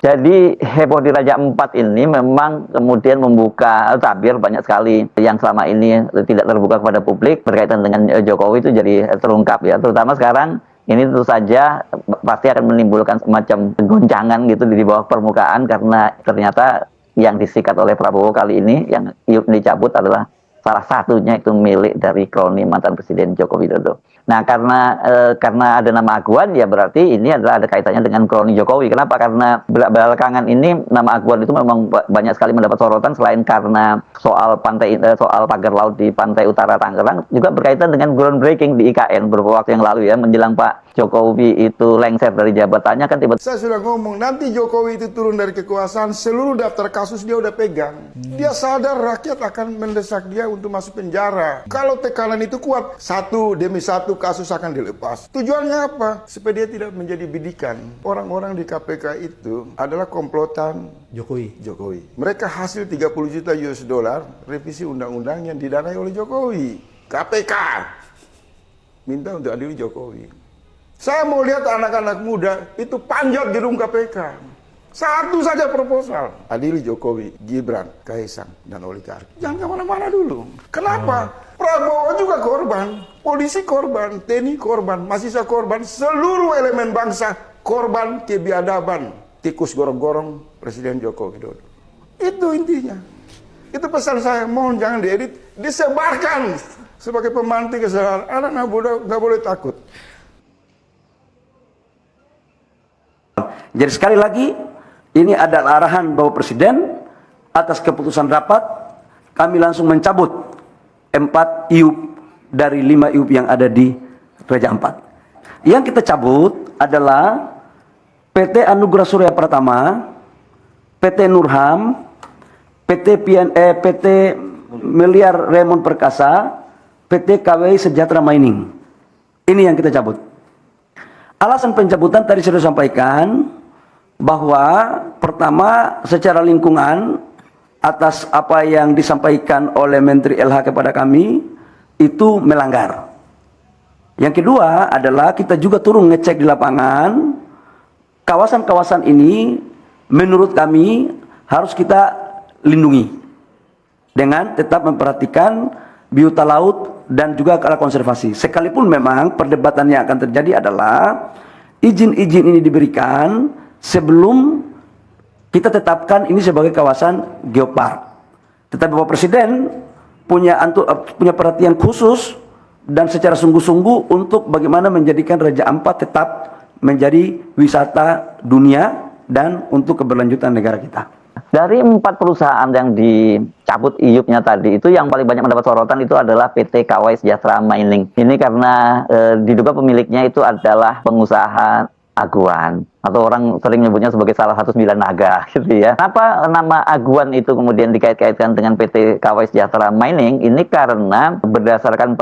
Jadi heboh di Raja Empat ini memang kemudian membuka tabir banyak sekali yang selama ini tidak terbuka kepada publik berkaitan dengan Jokowi itu jadi terungkap ya. Terutama sekarang ini tentu saja pasti akan menimbulkan semacam goncangan gitu di bawah permukaan karena ternyata yang disikat oleh Prabowo kali ini yang dicabut adalah salah satunya itu milik dari kroni mantan Presiden Joko Widodo. Nah, karena ada nama Aguan, ya berarti ini adalah ada kaitannya dengan kroni Jokowi. Kenapa? Karena belakangan ini nama Aguan itu memang banyak sekali mendapat sorotan selain karena soal pagar laut di pantai utara Tangerang, juga berkaitan dengan groundbreaking di IKN beberapa waktu yang lalu ya, menjelang Pak Jokowi itu lengser dari jabatannya kan tiba-tiba. Saya sudah ngomong, nanti Jokowi itu turun dari kekuasaan, seluruh daftar kasus dia udah pegang. Dia sadar rakyat akan mendesak dia untuk masuk penjara. Kalau tekanan itu kuat, satu demi satu kasus akan dilepas. Tujuannya apa? Supaya dia tidak menjadi bidikan. Orang-orang di KPK itu adalah komplotan Jokowi. Mereka hasil 30 juta US dollar revisi undang-undang yang didanai oleh Jokowi. KPK minta untuk adili Jokowi. Saya mau lihat anak-anak muda itu panjat gedung KPK. Satu saja proposal. Adili Jokowi, Gibran, Kaisang, dan oligarki. Jangan kemana-mana dulu. Kenapa? Prabowo juga korban. Polisi korban, TNI korban, mahasiswa korban. Seluruh elemen bangsa korban kebiadaban. Tikus gorong-gorong Presiden Joko Widodo. Itu intinya. Itu pesan saya. Mohon jangan diedit. Disebarkan sebagai pemantik kesalahan. Anak-anak muda nggak boleh takut. Jadi sekali lagi, ini adalah arahan Bapak Presiden atas keputusan rapat, kami langsung mencabut 4 IUP dari 5 IUP yang ada di Raja Ampat. Yang kita cabut adalah PT Anugerah Surya Pratama, PT Nurham, PT Miliar Raymond Perkasa, PT KWI Sejahtera Mining. Ini yang kita cabut. Alasan pencabutan tadi sudah sampaikan bahwa pertama secara lingkungan atas apa yang disampaikan oleh Menteri LH kepada kami itu melanggar. Yang kedua adalah kita juga turun ngecek di lapangan kawasan-kawasan ini menurut kami harus kita lindungi dengan tetap memperhatikan biota laut dan juga kalau konservasi. Sekalipun memang perdebatan yang akan terjadi adalah izin-izin ini diberikan sebelum kita tetapkan ini sebagai kawasan geopark. Tetapi Bapak Presiden punya perhatian khusus dan secara sungguh-sungguh untuk bagaimana menjadikan Raja Ampat tetap menjadi wisata dunia dan untuk keberlanjutan negara kita. Dari 4 perusahaan yang dicabut IUP-nya tadi, itu yang paling banyak mendapat sorotan itu adalah PT KWI Sejahtera Mining. Ini karena diduga pemiliknya itu adalah pengusaha Aguan, atau orang sering menyebutnya sebagai salah satu 9 naga gitu ya. Kenapa nama Aguan itu kemudian dikait-kaitkan dengan PT KWI Sejahtera Mining? Ini karena berdasarkan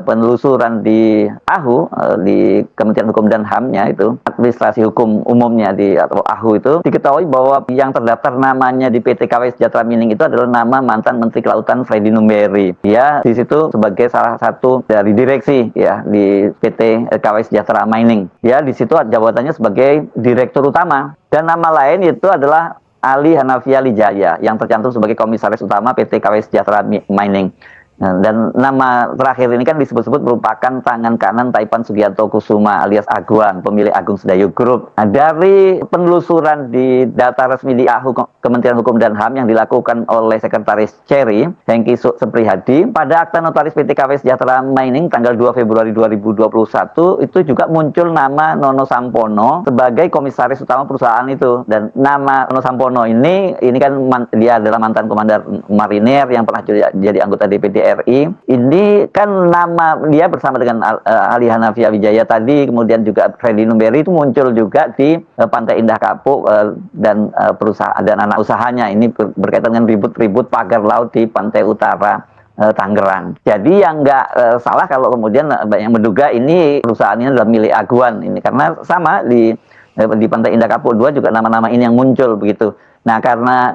penelusuran di AHU, di Kementerian Hukum dan HAM-nya itu, administrasi hukum umumnya atau AHU itu, diketahui bahwa yang terdaftar namanya di PT KWI Sejahtera Mining itu adalah nama mantan Menteri Kelautan Freddy Numberi. Dia di situ sebagai salah satu dari direksi ya di PT KWI Sejahtera Mining. Dia di situ jabatannya sebagai direktur utama, dan nama lain itu adalah Ali Hanafia Lijaya yang tercantum sebagai komisaris utama PT KWI Sejahtera Mining. Dan nama terakhir ini kan disebut-sebut merupakan tangan kanan Taipan Sugianto Kusuma alias Aguan, pemilik Agung Sedayu Group. Nah, dari penelusuran di data resmi di AHU Kementerian Hukum dan HAM yang dilakukan oleh Sekretaris Cherry Hengki Suprihadi, pada akta notaris PT KWI Sejahtera Mining tanggal 2 Februari 2021 itu juga muncul nama Nono Sampono sebagai komisaris utama perusahaan itu. Dan nama Nono Sampono ini kan dia adalah mantan komandan marinir yang pernah jadi anggota DPD RI. Ini kan nama dia bersama dengan Ali Hanafia Wijaya tadi, kemudian juga Freddy Numberi itu muncul juga di Pantai Indah Kapuk dan perusahaan dan anak usahanya ini berkaitan dengan ribut-ribut pagar laut di pantai utara Tangerang. Jadi yang nggak salah kalau kemudian yang menduga ini perusahaan ini adalah milik Aguan ini, karena sama di di Pantai Indah Kapuk 2 juga nama-nama ini yang muncul begitu. Nah, karena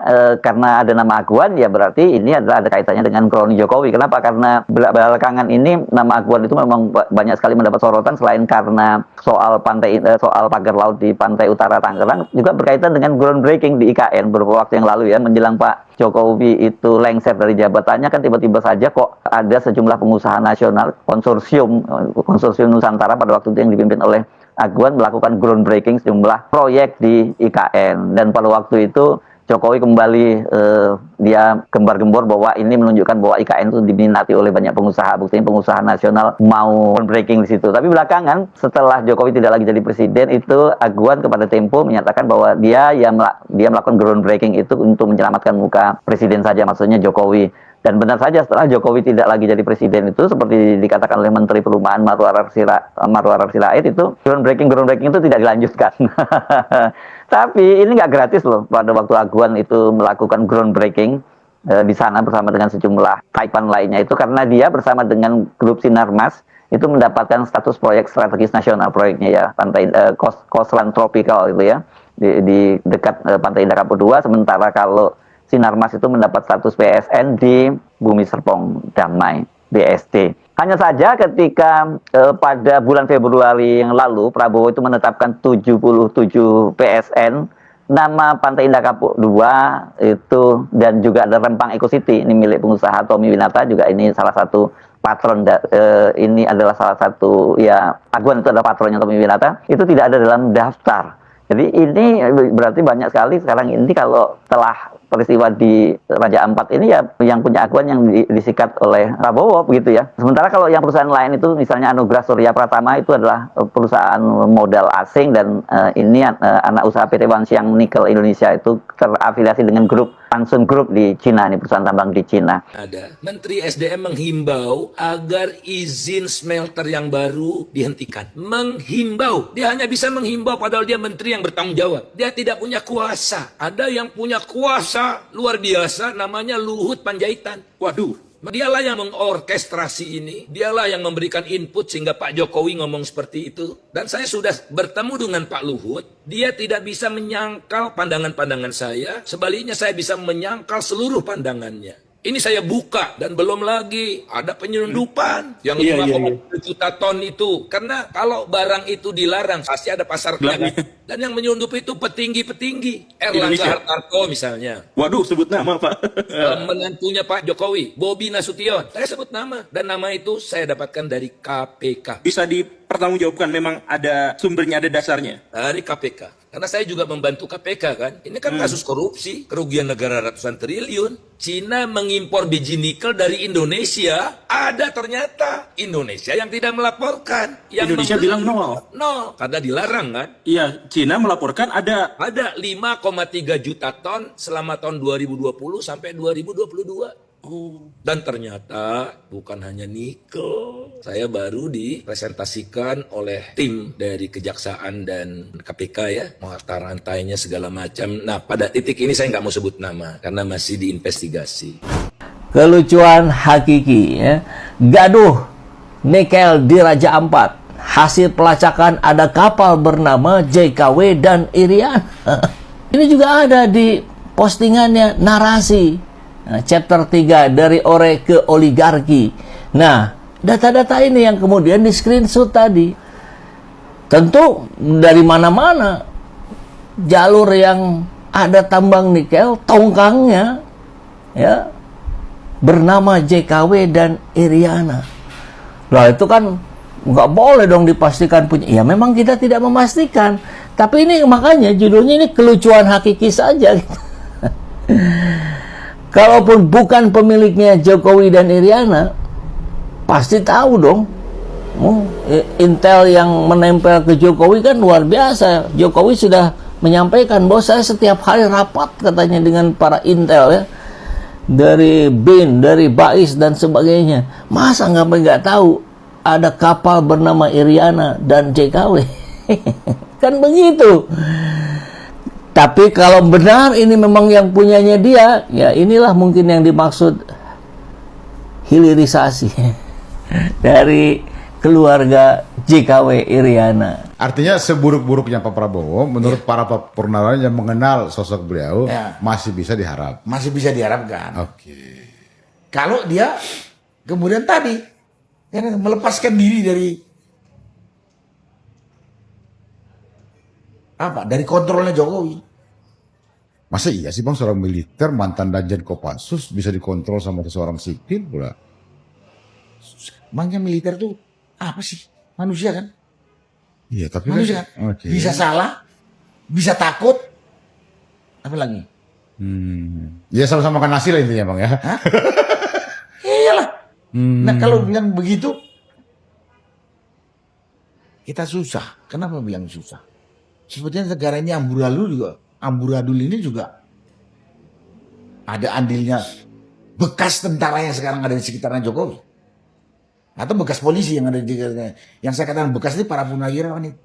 ada nama Aguan, ya berarti ini adalah ada kaitannya dengan kroni Jokowi. Kenapa? Karena belakangan ini nama Aguan itu memang banyak sekali mendapat sorotan, selain karena soal pagar laut di pantai utara Tangerang, juga berkaitan dengan groundbreaking di IKN beberapa waktu yang lalu ya, menjelang Pak Jokowi itu lengser dari jabatannya, kan tiba-tiba saja kok ada sejumlah pengusaha nasional, konsorsium Nusantara pada waktu itu yang dipimpin oleh Aguan melakukan groundbreaking sejumlah proyek di IKN, dan pada waktu itu Jokowi kembali dia gembar-gembor bahwa ini menunjukkan bahwa IKN itu diminati oleh banyak pengusaha. Buktinya pengusaha nasional mau groundbreaking di situ. Tapi belakangan setelah Jokowi tidak lagi jadi presiden, itu Aguan kepada Tempo menyatakan bahwa dia melakukan groundbreaking itu untuk menyelamatkan muka presiden saja, maksudnya Jokowi. Dan benar saja setelah Jokowi tidak lagi jadi presiden itu, seperti dikatakan oleh Menteri Perumahan Marwarar Sirait, itu groundbreaking itu tidak dilanjutkan. Tapi ini nggak gratis loh. Pada waktu Aguan itu melakukan groundbreaking di sana bersama dengan sejumlah taipan lainnya, itu karena dia bersama dengan grup Sinarmas itu mendapatkan status proyek strategis nasional, proyeknya ya pantai coastline tropical itu ya di dekat Pantai Indah Kapuk 2. Sementara kalau Sinarmas itu mendapat status PSN di Bumi Serpong Damai, BSD. Hanya saja ketika pada bulan Februari yang lalu Prabowo itu menetapkan 77 PSN, nama Pantai Indah Kapuk 2 itu, dan juga ada Rempang Eco City, ini milik pengusaha Tommy Winata, juga ini salah satu patron, ini adalah salah satu ya, Aguan itu adalah patronnya Tommy Winata, itu tidak ada dalam daftar. Jadi ini berarti banyak sekali sekarang ini, kalau telah peristiwa di Raja Ampat ini ya yang punya Aguan yang disikat oleh Prabowo begitu ya. Sementara kalau yang perusahaan lain itu misalnya Anugrah Surya Pratama itu adalah perusahaan modal asing, dan ini anak usaha PT Wanxiang Nikel Indonesia itu terafiliasi dengan grup Pansun Group di Cina, ini perusahaan tambang di Cina. Ada Menteri SDM menghimbau agar izin smelter yang baru dihentikan. Menghimbau, dia hanya bisa menghimbau padahal dia menteri yang bertanggung jawab. Dia tidak punya kuasa. Ada yang punya kuasa luar biasa, namanya Luhut Panjaitan. Waduh, dialah yang mengorkestrasi ini, dialah yang memberikan input sehingga Pak Jokowi ngomong seperti itu. Dan saya sudah bertemu dengan Pak Luhut, dia tidak bisa menyangkal pandangan-pandangan saya, sebaliknya saya bisa menyangkal seluruh pandangannya. Ini saya buka, dan belum lagi ada penyelundupan yang 5,7 juta ton itu. Karena kalau barang itu dilarang, pasti ada pasarnya kan. Dan yang menyelundup itu petinggi-petinggi. Erlangga Hartarto misalnya. Waduh, sebut nama Pak. Menantunya Pak Jokowi, Bobi Nasution. Saya sebut nama. Dan nama itu saya dapatkan dari KPK. Bisa dipertanggungjawabkan, memang ada sumbernya, ada dasarnya. Dari KPK. Karena saya juga membantu KPK kan. Ini kan kasus korupsi, kerugian negara ratusan triliun. Cina mengimpor biji nikel dari Indonesia, ada ternyata Indonesia yang tidak melaporkan. Yang Indonesia bilang nol. Nol, karena dilarang kan. Iya, Cina melaporkan ada. Ada 5,3 juta ton selama tahun 2020 sampai 2022. Dan ternyata bukan hanya nikel. Saya baru dipresentasikan oleh tim dari Kejaksaan dan KPK ya, mata rantainya segala macam. Nah, pada titik ini saya nggak mau sebut nama karena masih diinvestigasi. Kelucuan hakiki ya. Gaduh nikel di Raja Ampat. Hasil pelacakan ada kapal bernama JKW dan Irian. Ini juga ada di postingannya narasi. Nah, chapter 3 dari ore ke oligarki. Nah, data-data ini yang kemudian di screenshot tadi. Tentu dari mana-mana jalur yang ada tambang nikel, tongkangnya ya bernama JKW dan Iriana. Lah itu kan nggak boleh dong dipastikan punya. Ya memang kita tidak memastikan. Tapi ini makanya judulnya ini kelucuan hakiki saja. Kalaupun bukan pemiliknya Jokowi dan Iriana, pasti tahu dong. Intel yang menempel ke Jokowi kan luar biasa. Jokowi sudah menyampaikan bahwa saya setiap hari rapat katanya dengan para Intel ya. Dari BIN, dari BAIS dan sebagainya. Masa nggak tahu ada kapal bernama Iriana dan JKW? Kan begitu. Tapi kalau benar ini memang yang punyanya dia, ya inilah mungkin yang dimaksud hilirisasi dari keluarga JKW Iriana. Artinya seburuk-buruknya Pak Prabowo, menurut para purnawirawan yang mengenal sosok beliau, Ya. masih bisa diharap. Masih bisa diharapkan. Oke. Kalau dia kemudian tadi ya, melepaskan diri dari apa? Dari kontrolnya Jokowi. Masa iya sih Bang, seorang militer, mantan Danjen Kopassus bisa dikontrol sama seorang sipil pula? Makanya militer tuh apa sih? Manusia kan? Iya, tapi Manusia kan? Oke. Bisa salah, bisa takut, apa lagi? Ya sama-sama makan nasi lah intinya Bang ya. Iyalah. Nah kalau bilang begitu, kita susah. Kenapa bilang susah? Sebetulnya negara ini amburadul ini juga ada andilnya bekas tentara yang sekarang ada di sekitarnya Jokowi. Atau bekas polisi yang ada di sekitarnya. Yang saya katakan bekas ini para purnawirawan itu.